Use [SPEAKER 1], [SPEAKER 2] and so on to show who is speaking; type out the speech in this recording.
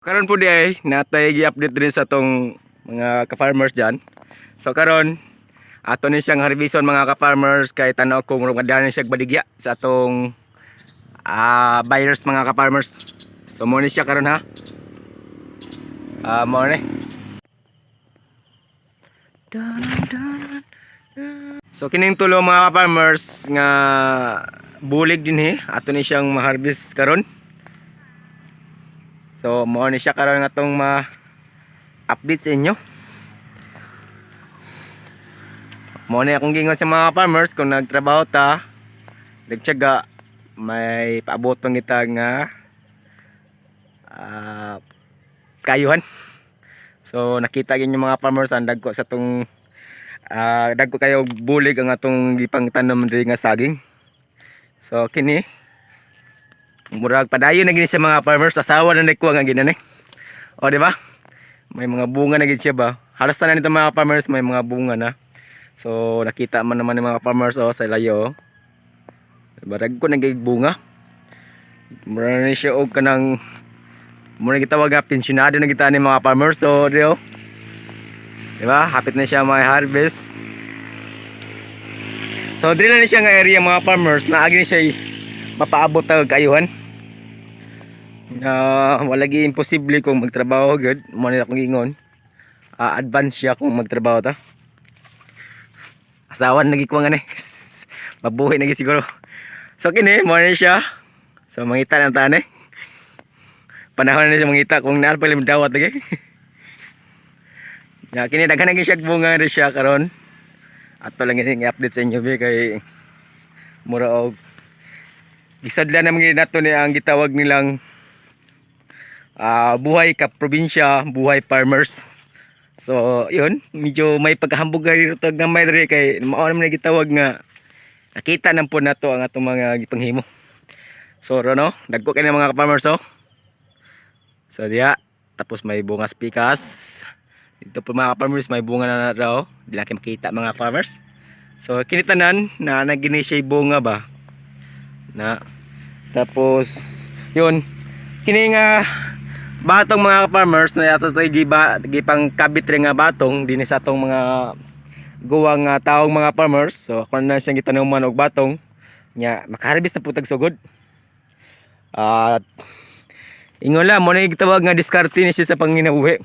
[SPEAKER 1] Karon po di ay natay gi-update din sa tong mga ka-farmers diyan. So karon ato ni siyang harveston mga ka-farmers kay tan-aw ko murag madali siya baligya sa atong buyers mga ka-farmers. So mo ni siya karon ha. Mo ni. So kining tulo mga ka-farmers nga bulig din ato ni siyang ma-harvest karon. So mo ni siya karon nga tong ma-update sa inyo. Mo ni akong gingon sa mga farmers kung nagtrabaho ta, nagtiyaga, may paabot pang kita nga kayuhan. So nakita gyud yung mga farmers ang dagko sa tong dagko kayo bulig ang atong gipang tanom diri nga saging. So kini murag padayon na gini sa mga farmers, asawa na nagkuha nga ginani. O di ba? May mga bunga na gid siya ba? Halos tanan nito mga farmers may mga bunga na. So nakita man naman ng mga farmers sa layo. Barag ko nagig bunga. Mura na siya og kanang mura gitawag nga pensionado na kita ni mga farmers. So dio. Di ba? Hapit na siya may harvest. So dili na siya nga area mga farmers na agi siya mapaabot og kayuhan. Wala gi imposible kung magtrabaho gud mo nila kung ingon advance siya kung magtrabaho ta asawan lagi ko nga ni mabuhay lagi siguro. So kini mo na siya, so mangita ng tani panahon na siya mangita kung naal pa lim dawat lagi. Kini daghan lagi siya bunga rin siya karon ato lang ini i-update sa inyo kay mura og gisadlan naman nato ni ang gitawag nilang buhay ka probinsya, buhay farmers. So yun, medyo may paghambog rito nga may diri kay mao naman gitawag nga nakita nang po nato ang atong mga gipanghimo. So no, dagko kay mga farmers So diya, tapos may bungas pikas. Dito po mga farmers may bunga na raw, di lang makita mga farmers. So kinitanan na nagini siya bunga ba. Na tapos yun, kini nga batong mga farmers na yato tayo gipang kabit rin nga batong din sa atong mga guwang taong mga farmers. So kung na siyang gitanuman og batong nya makaharvest na putag sugod. Ingon la mo na gitawag nga diskarte ni siya sa panginabuhi.